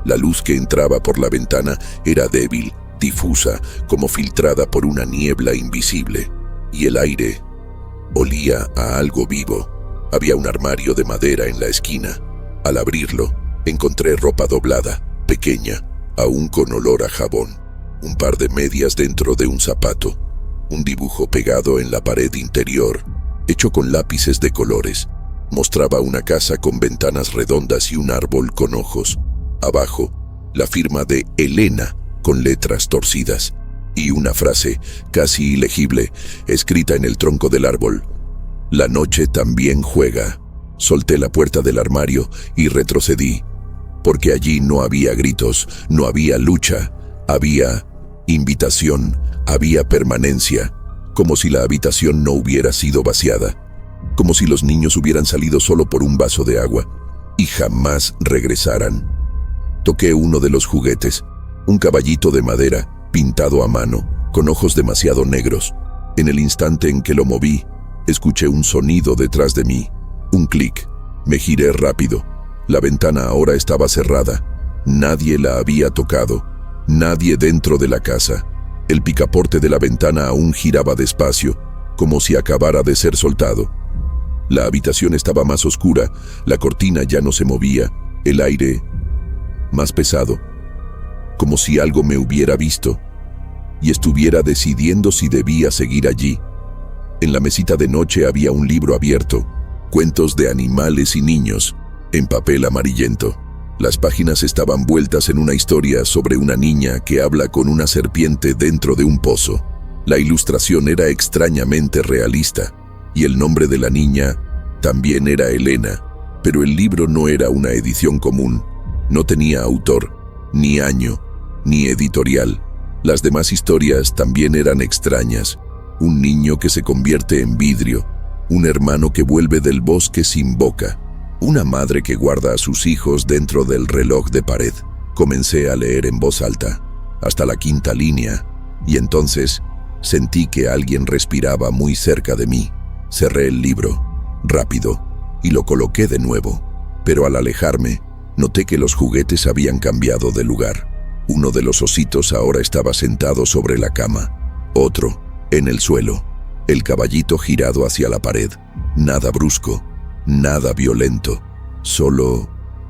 La luz que entraba por la ventana era débil, difusa, como filtrada por una niebla invisible, y el aire olía a algo vivo, Había un armario de madera en la esquina. Al abrirlo, encontré ropa doblada, pequeña, aún con olor a jabón. Un par de medias dentro de un zapato. Un dibujo pegado en la pared interior, hecho con lápices de colores. Mostraba una casa con ventanas redondas y un árbol con ojos. Abajo, la firma de Elena con letras torcidas. Y una frase, casi ilegible, escrita en el tronco del árbol. La noche también juega. Solté la puerta del armario y retrocedí, porque allí no había gritos, no había lucha, había invitación, había permanencia, como si la habitación no hubiera sido vaciada, como si los niños hubieran salido solo por un vaso de agua y jamás regresaran. Toqué uno de los juguetes, un caballito de madera, pintado a mano, con ojos demasiado negros. En el instante en que lo moví, escuché un sonido detrás de mí, un clic. Me giré rápido. La ventana ahora estaba cerrada. Nadie la había tocado. Nadie dentro de la casa. El picaporte de la ventana aún giraba despacio, como si acabara de ser soltado. La habitación estaba más oscura, la cortina ya no se movía, el aire más pesado, como si algo me hubiera visto y estuviera decidiendo si debía seguir allí. En la mesita de noche había un libro abierto, cuentos de animales y niños, en papel amarillento. Las páginas estaban vueltas en una historia sobre una niña que habla con una serpiente dentro de un pozo. La ilustración era extrañamente realista, y el nombre de la niña también era Elena, pero el libro no era una edición común. No tenía autor, ni año, ni editorial. Las demás historias también eran extrañas. Un niño que se convierte en vidrio, un hermano que vuelve del bosque sin boca, una madre que guarda a sus hijos dentro del reloj de pared. Comencé a leer en voz alta, hasta la 5ª línea, y entonces sentí que alguien respiraba muy cerca de mí. Cerré el libro, rápido, y lo coloqué de nuevo, pero al alejarme, noté que los juguetes habían cambiado de lugar. Uno de los ositos ahora estaba sentado sobre la cama, otro en el suelo, el caballito girado hacia la pared. Nada brusco, nada violento, solo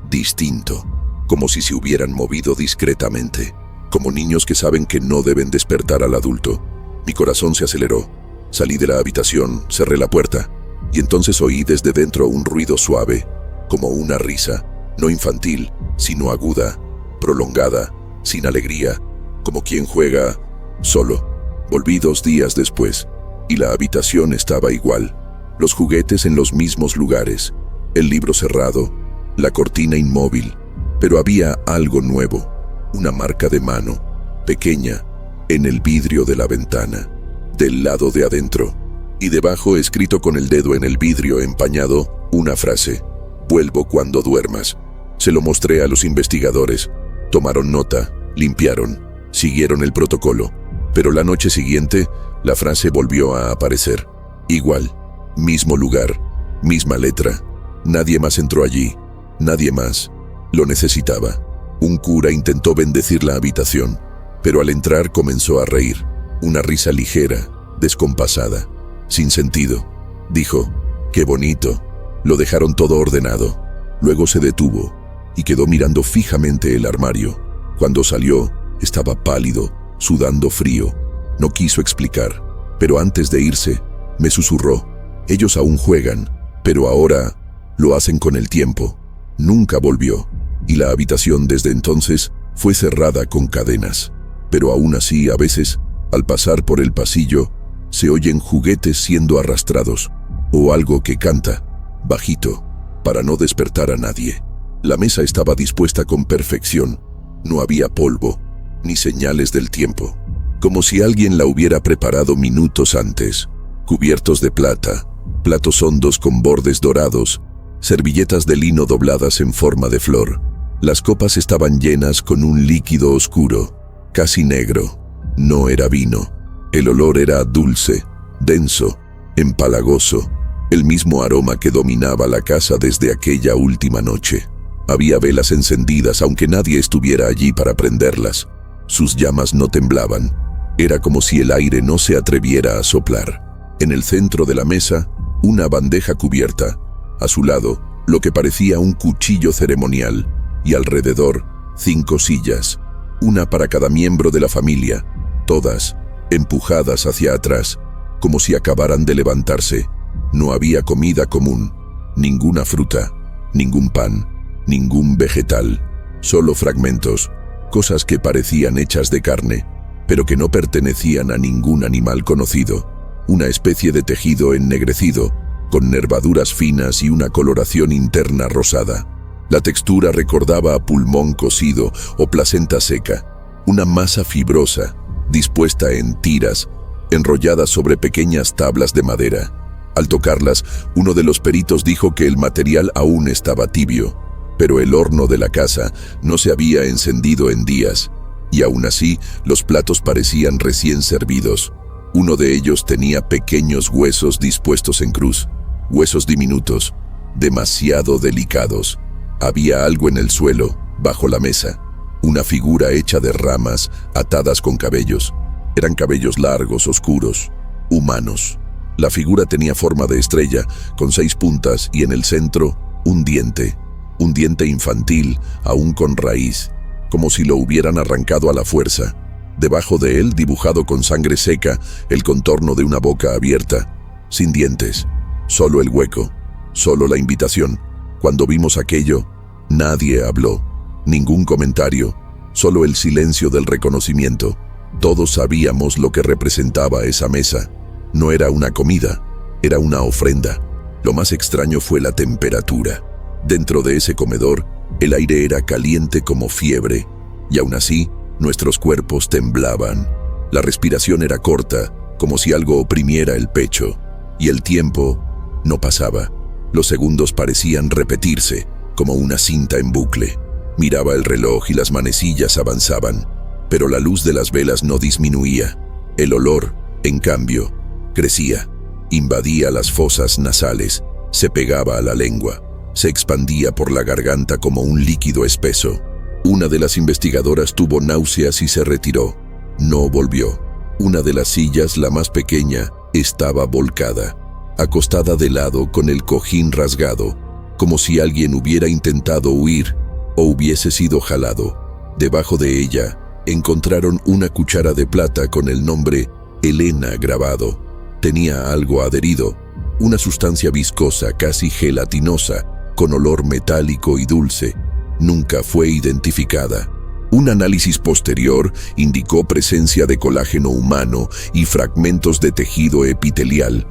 distinto, como si se hubieran movido discretamente, como niños que saben que no deben despertar al adulto. Mi corazón se aceleró. Salí de la habitación, cerré la puerta, y entonces oí desde dentro un ruido suave, como una risa, no infantil, sino aguda, prolongada, sin alegría, como quien juega solo. Volví 2 días después, y la habitación estaba igual. Los juguetes en los mismos lugares, el libro cerrado, la cortina inmóvil, pero había algo nuevo, una marca de mano, pequeña, en el vidrio de la ventana, del lado de adentro, y debajo, escrito con el dedo en el vidrio empañado, una frase: vuelvo cuando duermas. Se lo mostré a los investigadores. Tomaron nota, limpiaron, siguieron el protocolo, pero la noche siguiente, la frase volvió a aparecer. Igual, mismo lugar, misma letra. Nadie más entró allí, nadie más lo necesitaba. Un cura intentó bendecir la habitación, pero al entrar comenzó a reír. Una risa ligera, descompasada, sin sentido. Dijo: «Qué bonito». Lo dejaron todo ordenado. Luego se detuvo y quedó mirando fijamente el armario. Cuando salió, estaba pálido, sudando frío. No quiso explicar, pero antes de irse, me susurró: «Ellos aún juegan, pero ahora lo hacen con el tiempo». Nunca volvió, y la habitación desde entonces fue cerrada con cadenas. Pero aún así, a veces, al pasar por el pasillo, se oyen juguetes siendo arrastrados, o algo que canta, bajito, para no despertar a nadie. La mesa estaba dispuesta con perfección. No había polvo, ni señales del tiempo, como si alguien la hubiera preparado minutos antes. Cubiertos de plata, platos hondos con bordes dorados, servilletas de lino dobladas en forma de flor. Las copas estaban llenas con un líquido oscuro, casi negro. No era vino. El olor era dulce, denso, empalagoso, el mismo aroma que dominaba la casa desde aquella última noche. Había velas encendidas, aunque nadie estuviera allí para prenderlas. Sus llamas no temblaban. Era como si el aire no se atreviera a soplar. En el centro de la mesa, una bandeja cubierta, A su lado, lo que parecía un cuchillo ceremonial, y alrededor, 5 sillas, una para cada miembro de la familia, todas empujadas hacia atrás, como si acabaran de levantarse. No había comida común, ninguna fruta, ningún pan, ningún vegetal, solo fragmentos, cosas que parecían hechas de carne, pero que no pertenecían a ningún animal conocido, una especie de tejido ennegrecido, con nervaduras finas y una coloración interna rosada. La textura recordaba a pulmón cocido o placenta seca, una masa fibrosa, dispuesta en tiras, enrolladas sobre pequeñas tablas de madera. Al tocarlas, uno de los peritos dijo que el material aún estaba tibio, pero el horno de la casa no se había encendido en días, y aún así los platos parecían recién servidos. Uno de ellos tenía pequeños huesos dispuestos en cruz, huesos diminutos, demasiado delicados. Había algo en el suelo, bajo la mesa, una figura hecha de ramas atadas con cabellos. Eran cabellos largos, oscuros, humanos. La figura tenía forma de estrella, con 6 puntas, y en el centro, un diente infantil, aún con raíz, como si lo hubieran arrancado a la fuerza. Debajo de él, dibujado con sangre seca, el contorno de una boca abierta, sin dientes, solo el hueco, solo la invitación. Cuando vimos aquello, nadie habló, ningún comentario, solo el silencio del reconocimiento. Todos sabíamos lo que representaba esa mesa. No era una comida, era una ofrenda. Lo más extraño fue la temperatura. Dentro de ese comedor, el aire era caliente como fiebre, y aún así, nuestros cuerpos temblaban. La respiración era corta, como si algo oprimiera el pecho, y el tiempo no pasaba. Los segundos parecían repetirse, como una cinta en bucle. Miraba el reloj y las manecillas avanzaban, pero la luz de las velas no disminuía. El olor, en cambio, crecía, invadía las fosas nasales, se pegaba a la lengua, se expandía por la garganta como un líquido espeso. Una de las investigadoras tuvo náuseas y se retiró. No volvió. Una de las sillas, la más pequeña, estaba volcada, acostada de lado con el cojín rasgado, como si alguien hubiera intentado huir o hubiese sido jalado. Debajo de ella, encontraron una cuchara de plata con el nombre Elena grabado. Tenía algo adherido, una sustancia viscosa, casi gelatinosa, con olor metálico y dulce. Nunca fue identificada. Un análisis posterior indicó presencia de colágeno humano y fragmentos de tejido epitelial,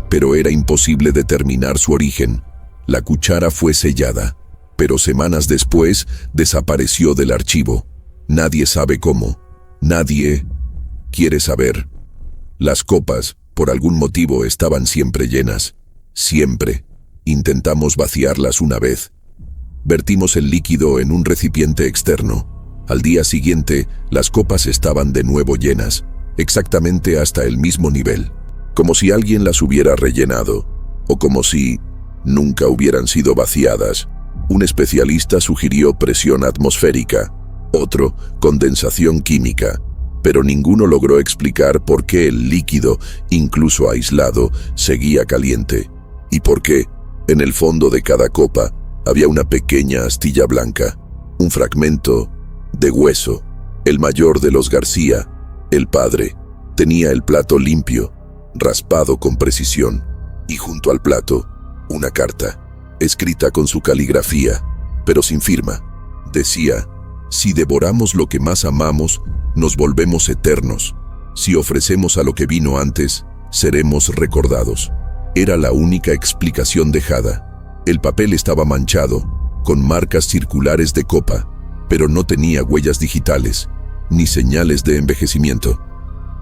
pero era imposible determinar su origen. La cuchara fue sellada, pero semanas después desapareció del archivo. Nadie sabe cómo. Nadie quiere saber. Las copas, por algún motivo, estaban siempre llenas. Siempre. Intentamos vaciarlas una vez. Vertimos el líquido en un recipiente externo. Al día siguiente, las copas estaban de nuevo llenas, exactamente hasta el mismo nivel, como si alguien las hubiera rellenado, o como si nunca hubieran sido vaciadas. Un especialista sugirió presión atmosférica, otro condensación química, pero ninguno logró explicar por qué el líquido, incluso aislado, seguía caliente, y por qué, en el fondo de cada copa, había una pequeña astilla blanca, un fragmento de hueso. El mayor de los García, el padre, tenía el plato limpio, raspado con precisión, y junto al plato, una carta, escrita con su caligrafía, pero sin firma. Decía: si devoramos lo que más amamos, nos volvemos eternos. Si ofrecemos a lo que vino antes, seremos recordados. Era la única explicación dejada. El papel estaba manchado, con marcas circulares de copa, pero no tenía huellas digitales, ni señales de envejecimiento.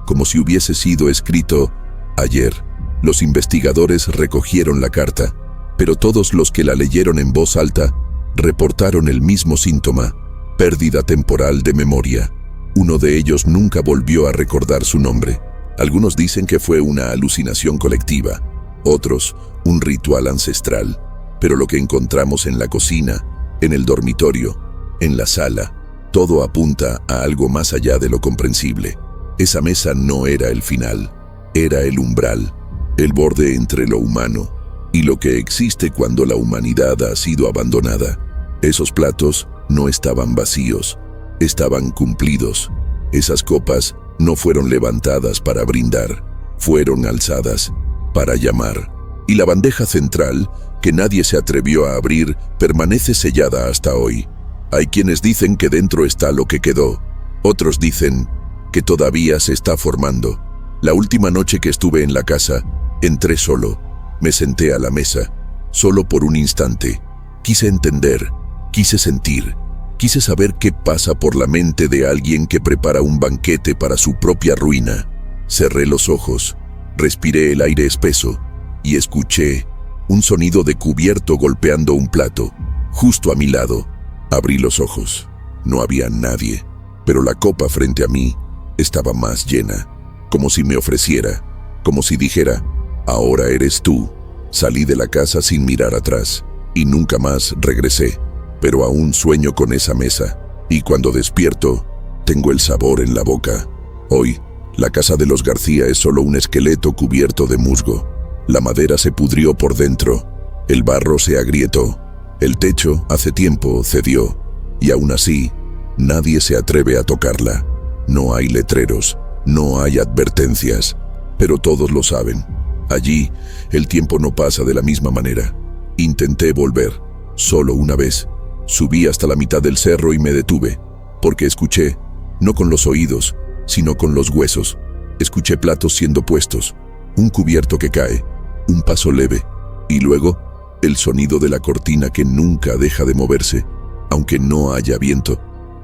Como si hubiese sido escrito ayer. Los investigadores recogieron la carta, pero todos los que la leyeron en voz alta reportaron el mismo síntoma: pérdida temporal de memoria. Uno de ellos nunca volvió a recordar su nombre. Algunos dicen que fue una alucinación colectiva, otros un ritual ancestral, pero lo que encontramos en la cocina, en el dormitorio, en la sala, todo apunta a algo más allá de lo comprensible. Esa mesa no era el final, era el umbral, el borde entre lo humano y lo que existe cuando la humanidad ha sido abandonada. Esos platos no estaban vacíos, estaban cumplidos. Esas copas no fueron levantadas para brindar, fueron alzadas para llamar. Y la bandeja central, que nadie se atrevió a abrir, permanece sellada hasta hoy. Hay quienes dicen que dentro está lo que quedó, otros dicen que todavía se está formando. La última noche que estuve en la casa, entré solo, me senté a la mesa, solo por un instante. Quise entender, quise sentir, quise saber qué pasa por la mente de alguien que prepara un banquete para su propia ruina. Cerré los ojos, respiré el aire espeso y escuché un sonido de cubierto golpeando un plato, justo a mi lado. Abrí los ojos. No había nadie, pero la copa frente a mí estaba más llena, como si me ofreciera, como si dijera, ahora eres tú. Salí de la casa sin mirar atrás y nunca más regresé, pero aún sueño con esa mesa y cuando despierto, tengo el sabor en la boca. Hoy, la casa de los García es solo un esqueleto cubierto de musgo. La madera se pudrió por dentro, el barro se agrietó, el techo hace tiempo cedió, y aún así, nadie se atreve a tocarla. No hay letreros, no hay advertencias, pero todos lo saben. Allí, el tiempo no pasa de la misma manera. Intenté volver, solo una vez. Subí hasta la mitad del cerro y me detuve, porque escuché, no con los oídos, sino con los huesos. Escuché platos siendo puestos, un cubierto que cae, un paso leve, y luego el sonido de la cortina que nunca deja de moverse, aunque no haya viento.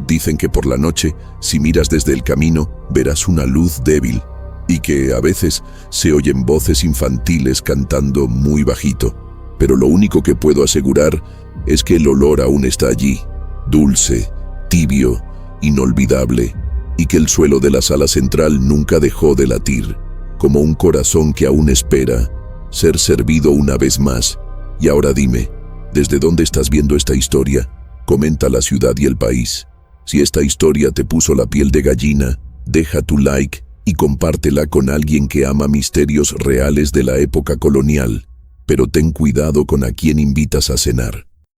Dicen que por la noche, si miras desde el camino, verás una luz débil, y que a veces se oyen voces infantiles cantando muy bajito. Pero lo único que puedo asegurar es que el olor aún está allí, dulce, tibio, inolvidable, y que el suelo de la sala central nunca dejó de latir, como un corazón que aún espera ser servido una vez más. Y ahora dime, ¿desde dónde estás viendo esta historia? Comenta la ciudad y el país. Si esta historia te puso la piel de gallina, deja tu like y compártela con alguien que ama misterios reales de la época colonial. Pero ten cuidado con a quién invitas a cenar.